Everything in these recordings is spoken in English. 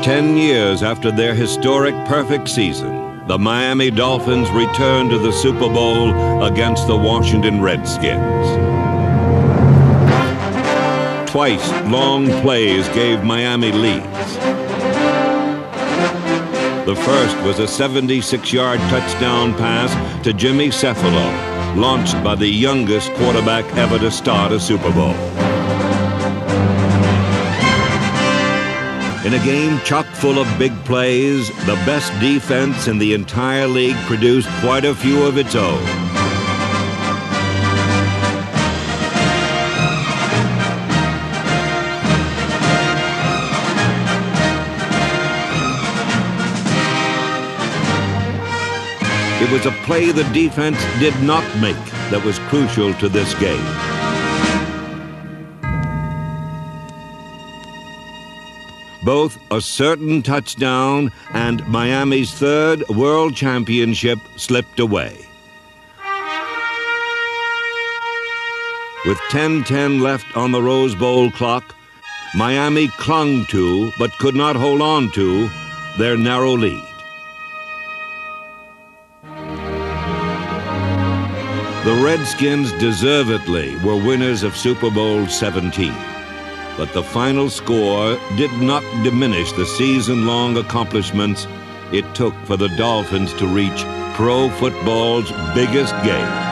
10 years after their historic perfect season, the Miami Dolphins returned to the Super Bowl against the Washington Redskins. Twice, long plays gave Miami leads. The first was a 76-yard touchdown pass to Jimmy Cephalo, launched by the youngest quarterback ever to start a Super Bowl. In a game chock full of big plays, the best defense in the entire league produced quite a few of its own. It was a play the defense did not make that was crucial to this game. Both a certain touchdown and Miami's third world championship slipped away. With 10:10 left on the Rose Bowl clock, Miami clung to, but could not hold on to, their narrow lead. The Redskins deservedly were winners of Super Bowl 17. But the final score did not diminish the season-long accomplishments it took for the Dolphins to reach pro football's biggest game.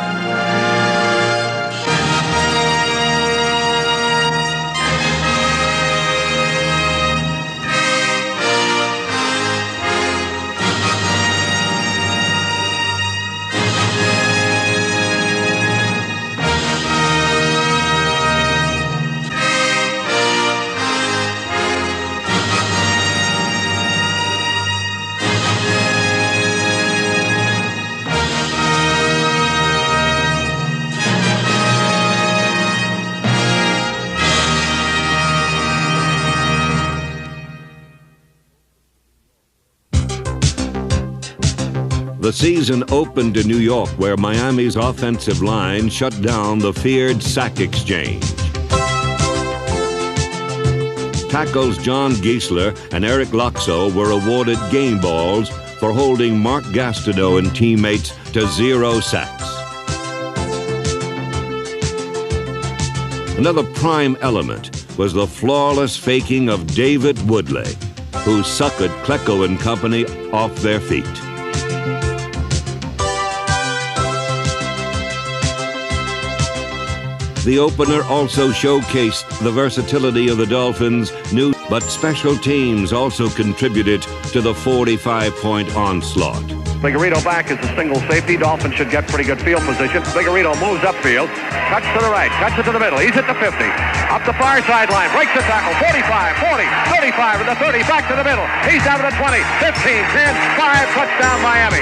The season opened in New York, where Miami's offensive line shut down the feared sack exchange. Tackles John Giesler and Eric Loxo were awarded game balls for holding Mark Gastineau and teammates to 0 sacks. Another prime element was the flawless faking of David Woodley, who suckered Klecko and company off their feet. The opener also showcased the versatility of the Dolphins' new, but special teams also contributed to the 45-point onslaught. Figueredo back is a single safety. Dolphins should get pretty good field position. Figueredo moves upfield, cuts to the right, cuts it to the middle. He's at the 50. Up the far sideline, breaks the tackle. 45, 40, 35 to the 30, back to the middle. He's down to the 20, 15, 10, 5, touchdown Miami.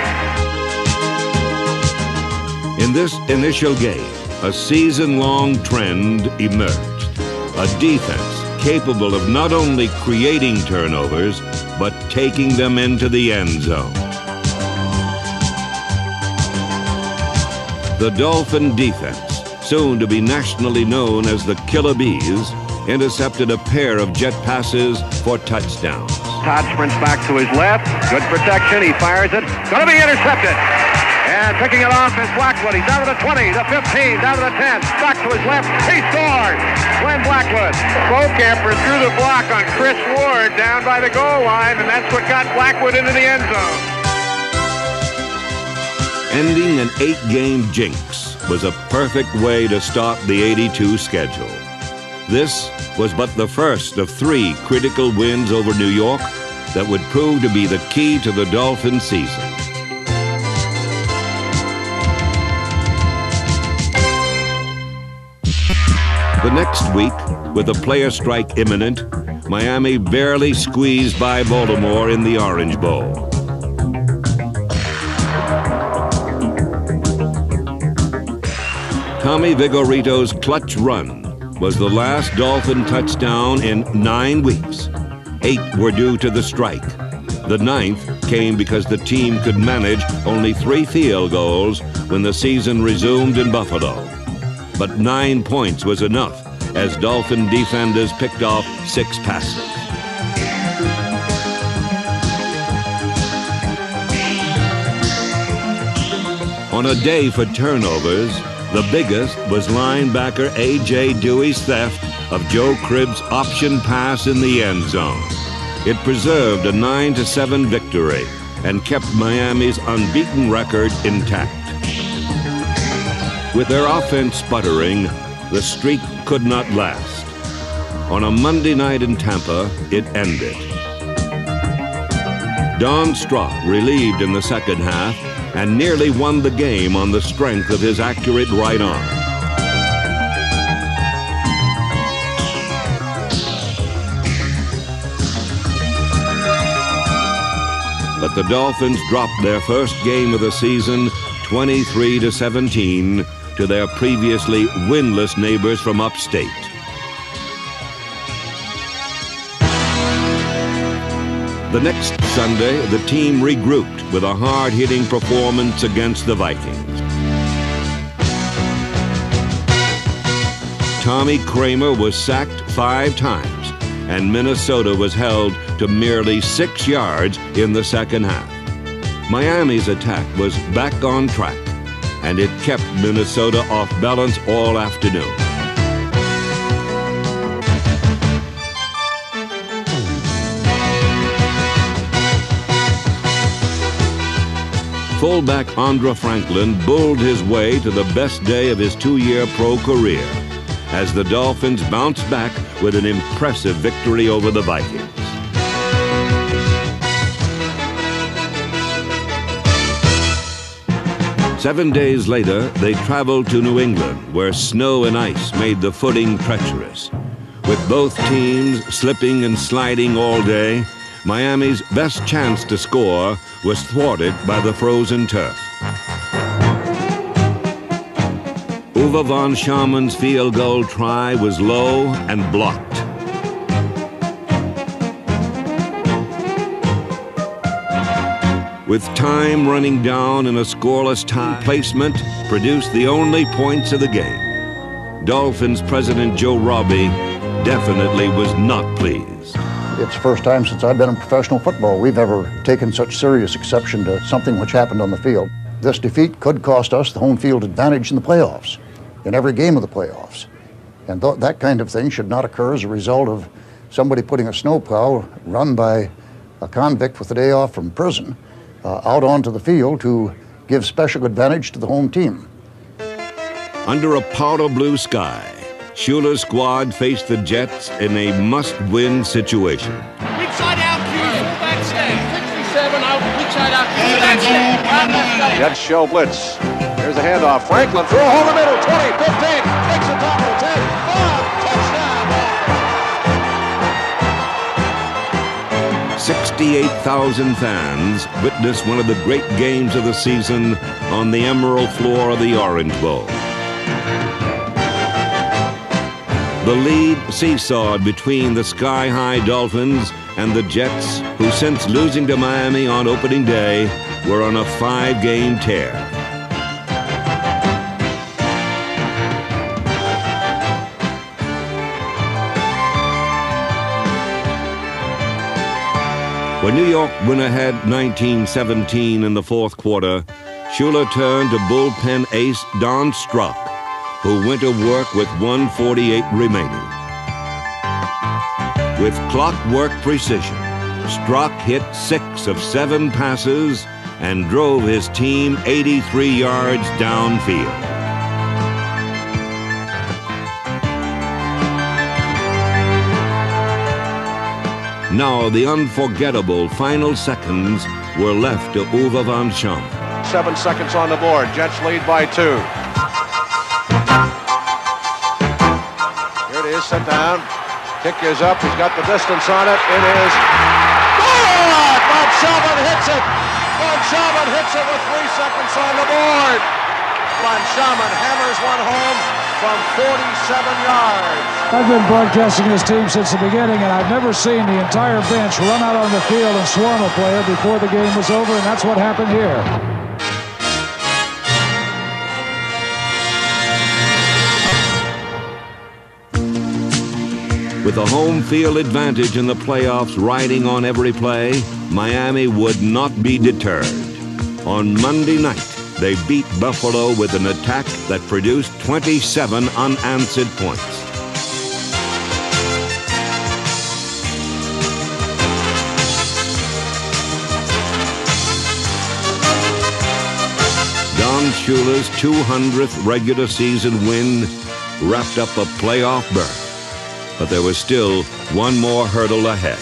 In this initial game, a season-long trend emerged. A defense capable of not only creating turnovers, but taking them into the end zone. The Dolphin defense, soon to be nationally known as the Killer Bees, intercepted a pair of jet passes for touchdowns. Todd sprints back to his left. Good protection. He fires it. Going to be intercepted. And picking it off is Blackwood. He's down to the 20, the 15, down to the 10. Back to his left. He scores. Glenn Blackwood. Camper threw the block on Chris Ward down by the goal line, and that's what got Blackwood into the end zone. Ending an 8-game jinx was a perfect way to start the 82 schedule. This was but the first of 3 critical wins over New York that would prove to be the key to the Dolphin season. The next week, with a player strike imminent, Miami barely squeezed by Baltimore in the Orange Bowl. Tommy Vigorito's clutch run was the last Dolphin touchdown in 9 weeks. 8 were due to the strike. The 9th came because the team could manage only 3 field goals when the season resumed in Buffalo. But 9 points was enough as Dolphin defenders picked off 6 passes. On a day for turnovers, the biggest was linebacker A.J. Dewey's theft of Joe Cribb's option pass in the end zone. It preserved a 9-7 victory and kept Miami's unbeaten record intact. With their offense sputtering, the streak could not last. On a Monday night in Tampa, it ended. Don Strock relieved in the second half and nearly won the game on the strength of his accurate right arm. But the Dolphins dropped their first game of the season 23-17 to their previously winless neighbors from upstate. The next Sunday, the team regrouped with a hard-hitting performance against the Vikings. Tommy Kramer was sacked 5 times, and Minnesota was held to merely 6 yards in the second half. Miami's attack was back on track, and it kept Minnesota off balance all afternoon. Fullback Andre Franklin bulled his way to the best day of his 2-year pro career as the Dolphins bounced back with an impressive victory over the Vikings. Seven days later, they traveled to New England, where snow and ice made the footing treacherous. With both teams slipping and sliding all day, Miami's best chance to score was thwarted by the frozen turf. Uwe von Schauman's field goal try was low and blocked. With time running down and a scoreless tie, placement produced the only points of the game. Dolphins president Joe Robbie definitely was not pleased. It's the first time since I've been in professional football we've ever taken such serious exception to something which happened on the field. This defeat could cost us the home field advantage in the playoffs, in every game of the playoffs. And that kind of thing should not occur as a result of somebody putting a snowplow run by a convict with a day off from prison out onto the field to give special advantage to the home team. Under a powder blue sky, Schuler's squad faced the Jets in a must-win situation. Weak side out, fullback stand. 67 out, weak side out, fullback stand. Jets show blitz. Here's a handoff. Franklin through a hole in the middle. 20, 15, takes a tackle. 10, 5, touchdown. 68,000 fans witnessed one of the great games of the season on the emerald floor of the Orange Bowl. The lead seesawed between the sky-high Dolphins and the Jets, who since losing to Miami on opening day were on a 5-game tear. When New York went ahead 19-17 in the fourth quarter, Schuler turned to bullpen ace Don Strock, who went to work with 1:48 remaining. With clockwork precision, Strock hit 6 of 7 passes and drove his team 83 yards downfield. Now the unforgettable final seconds were left to Uwe von Schauman. 7 seconds on the board. Jets lead by 2. Here it is, set down. Kick is up. He's got the distance on it. It is good! Von Schauman hits it. Von Schauman hits it with 3 seconds on the board. Von Schauman hammers one home from 47 yards. I've been broadcasting this team since the beginning, and I've never seen the entire bench run out on the field and swarm a player before the game was over, and that's what happened here. With a home field advantage in the playoffs riding on every play, Miami would not be deterred. On Monday night, they beat Buffalo with an attack that produced 27 unanswered points. Don Shula's 200th regular season win wrapped up a playoff berth, but there was still one more hurdle ahead.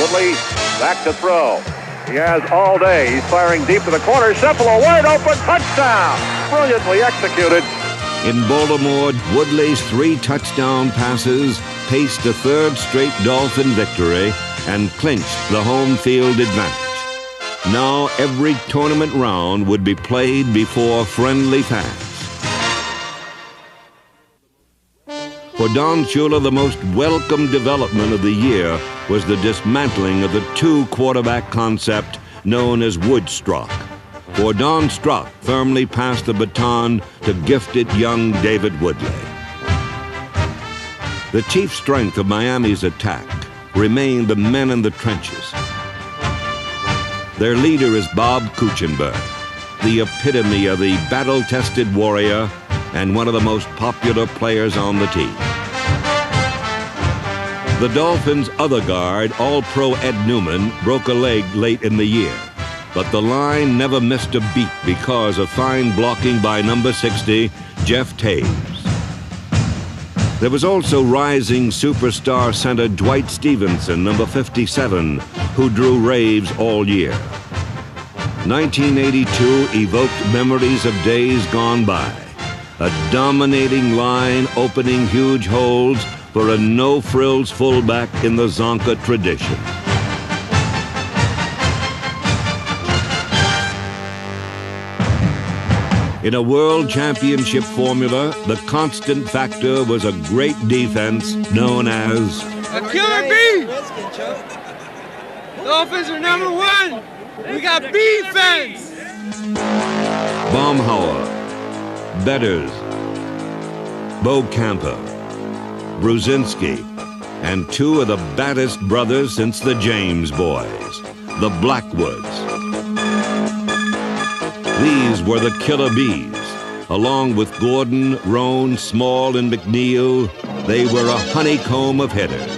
Woodley back to throw. He has all day. He's firing deep to the corner. Cefalo wide open. Touchdown. Brilliantly executed. In Baltimore, Woodley's 3 touchdown passes paced a third straight Dolphin victory and clinched the home field advantage. Now every tournament round would be played before friendly fans. For Don Shula, the most welcome development of the year was the dismantling of the 2-quarterback concept known as Woodstock. For Don Strock firmly passed the baton to gifted young David Woodley. The chief strength of Miami's attack remained the men in the trenches. Their leader is Bob Kuechenberg, the epitome of the battle-tested warrior and one of the most popular players on the team. The Dolphins' other guard, All-Pro Ed Newman, broke a leg late in the year, but the line never missed a beat because of fine blocking by number 60, Jeff Taves. There was also rising superstar center Dwight Stevenson, number 57, who drew raves all year. 1982 evoked memories of days gone by, a dominating line opening huge holes for a no-frills fullback in the Zonka tradition. In a world championship formula, the constant factor was a great defense known as a killer bee. Dolphins are #1. We got defense. Baumhauer, Betters, Bo Camper, Brzezinski, and 2 of the baddest brothers since the James boys, the Blackwoods. These were the killer bees. Along with Gordon, Roan, Small, and McNeil, they were a honeycomb of hitters,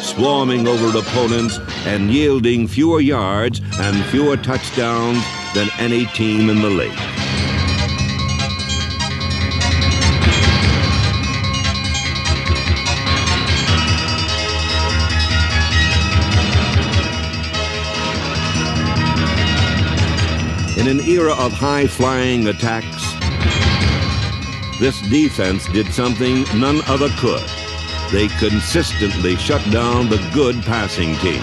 swarming over opponents and yielding fewer yards and fewer touchdowns than any team in the league. In an era of high-flying attacks, this defense did something none other could. They consistently shut down the good passing teams.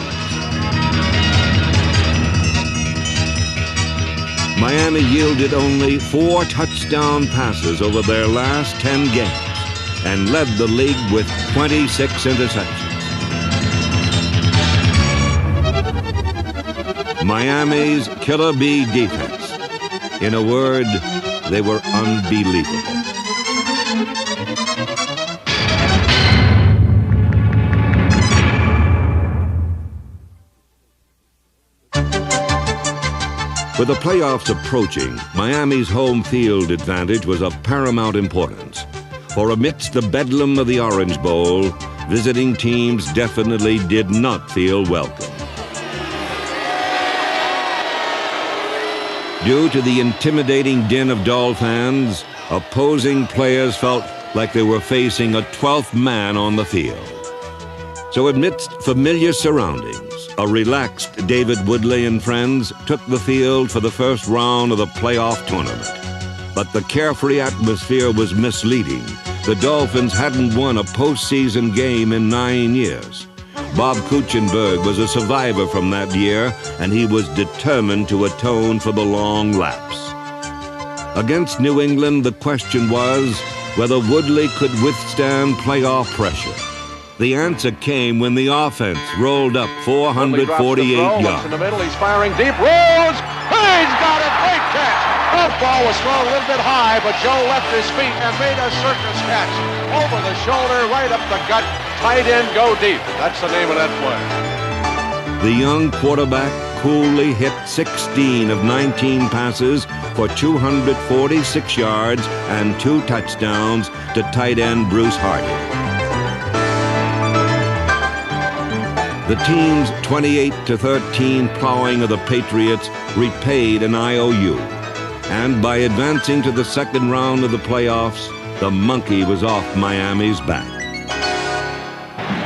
Miami yielded only 4 touchdown passes over their last 10 games and led the league with 26 interceptions. Miami's killer bee defense. In a word, they were unbelievable. With the playoffs approaching, Miami's home field advantage was of paramount importance. For amidst the bedlam of the Orange Bowl, visiting teams definitely did not feel welcome. Due to the intimidating din of Dolphins, opposing players felt like they were facing a 12th man on the field. So amidst familiar surroundings, a relaxed David Woodley and friends took the field for the first round of the playoff tournament. But the carefree atmosphere was misleading. The Dolphins hadn't won a postseason game in 9 years. Bob Kuechenberg was a survivor from that year, and he was determined to atone for the long lapse. Against New England, the question was whether Woodley could withstand playoff pressure. The answer came when the offense rolled up 448 yards. In the middle, he's firing deep. Rose! He's got it! Great catch! That ball was thrown a little bit high, but Joe left his feet and made a circus catch. Over the shoulder, right up the gut. Tight end, go deep. That's the name of that play. The young quarterback coolly hit 16 of 19 passes for 246 yards and 2 touchdowns to tight end Bruce Hardy. The team's 28-13 plowing of the Patriots repaid an IOU, and by advancing to the second round of the playoffs, the monkey was off Miami's back.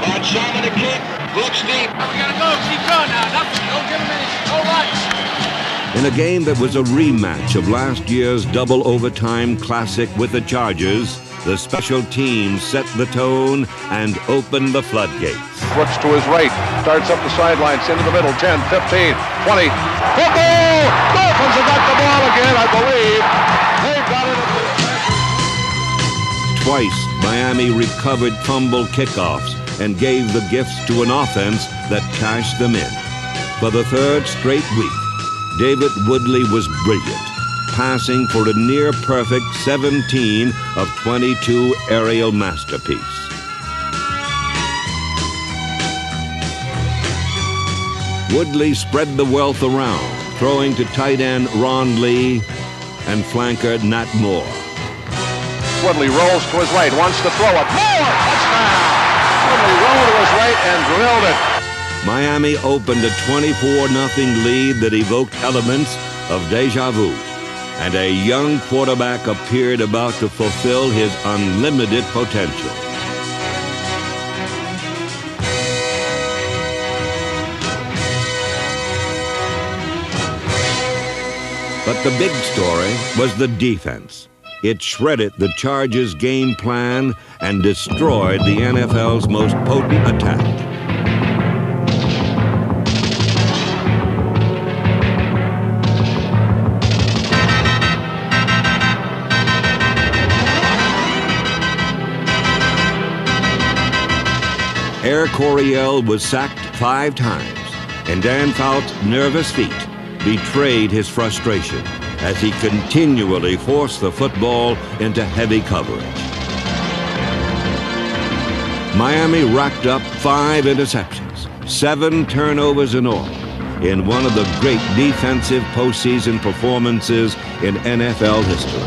Hard shot and a kick. Looks deep. We gotta go. Keep going now. Nothing. Don't give him any. No runs. In a game that was a rematch of last year's double overtime classic with the Chargers, the special teams set the tone and opened the floodgates. Brooks to his right, starts up the sidelines, into the middle, 10, 15, 20. Football! Dolphins have got the ball again, I believe. They've got it. Twice, Miami recovered fumble kickoffs and gave the gifts to an offense that cashed them in. For the third straight week, David Woodley was brilliant, passing for a near-perfect 17 of 22 aerial masterpiece. Woodley spread the wealth around, throwing to tight end Ron Lee and flanker Nat Moore. Woodley rolls to his right, wants to throw it. Moore! Touchdown! Woodley rolled to his right and drilled it. Miami opened a 24-0 lead that evoked elements of deja vu, and a young quarterback appeared about to fulfill his unlimited potential. But the big story was the defense. It shredded the Chargers' game plan and destroyed the NFL's most potent attack. Air Coryell was sacked 5 times, and Dan Fouts' nervous feet betrayed his frustration as he continually forced the football into heavy coverage. Miami racked up 5 interceptions, 7 turnovers in all, in one of the great defensive postseason performances in NFL history.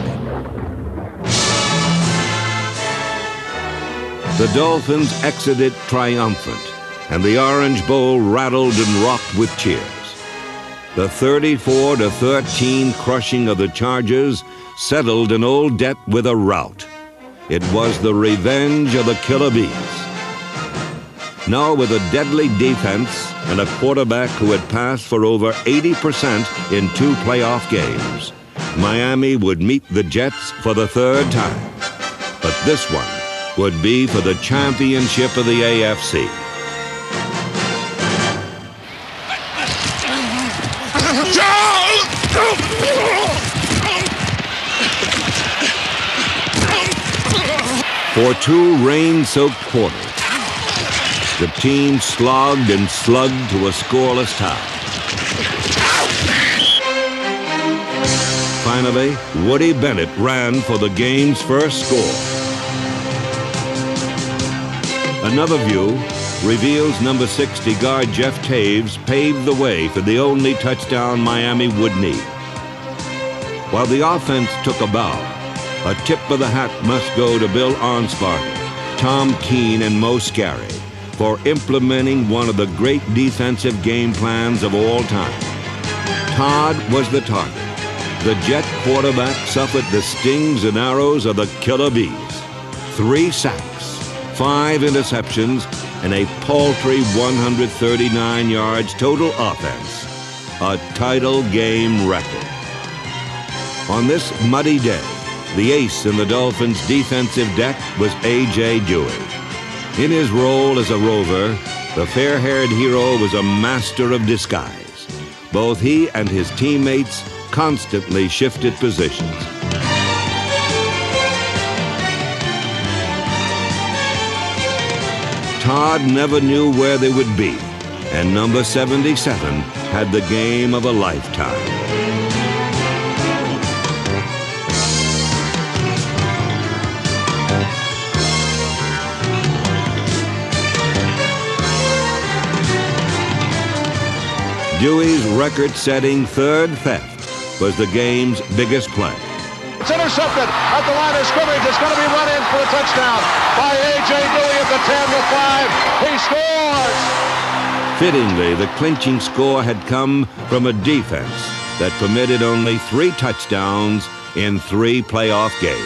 The Dolphins exited triumphant, and the Orange Bowl rattled and rocked with cheers. The 34-13 crushing of the Chargers settled an old debt with a rout. It was the revenge of the Killer Bees. Now, with a deadly defense and a quarterback who had passed for over 80% in 2 playoff games, Miami would meet the Jets for the 3rd time. But this one would be for the championship of the AFC. For 2 rain-soaked quarters, the team slogged and slugged to a scoreless tie. Finally, Woody Bennett ran for the game's first score. Another view reveals number 60 guard Jeff Taves paved the way for the only touchdown Miami would need. While the offense took a bow, a tip of the hat must go to Bill Arnsparger, Tom Keene, and Mo Scarry for implementing one of the great defensive game plans of all time. Todd was the target. The Jet quarterback suffered the stings and arrows of the Killer Bees. 3 sacks, 5 interceptions, and a paltry 139 yards total offense. A title game record. On this muddy day, the ace in the Dolphins' defensive deck was A.J. Dewey. In his role as a rover, the fair-haired hero was a master of disguise. Both he and his teammates constantly shifted positions. Todd never knew where they would be, and number 77 had the game of a lifetime. Dewey's record-setting third theft was the game's biggest play. It's intercepted at the line of scrimmage. It's going to be run in for a touchdown by A.J. Dewey at the 10, the 5. He scores! Fittingly, the clinching score had come from a defense that permitted only 3 touchdowns in 3 playoff games.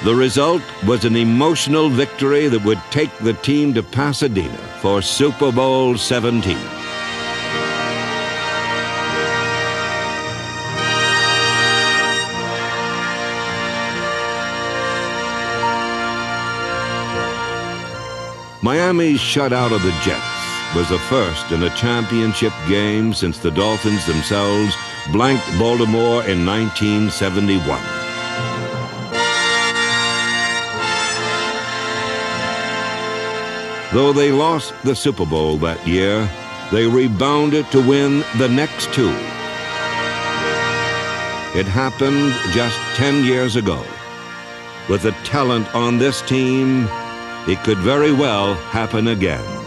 The result was an emotional victory that would take the team to Pasadena for Super Bowl 17. Miami's shutout of the Jets was the first in a championship game since the Dolphins themselves blanked Baltimore in 1971. Though they lost the Super Bowl that year, they rebounded to win the next 2. It happened just 10 years ago. With the talent on this team, it could very well happen again.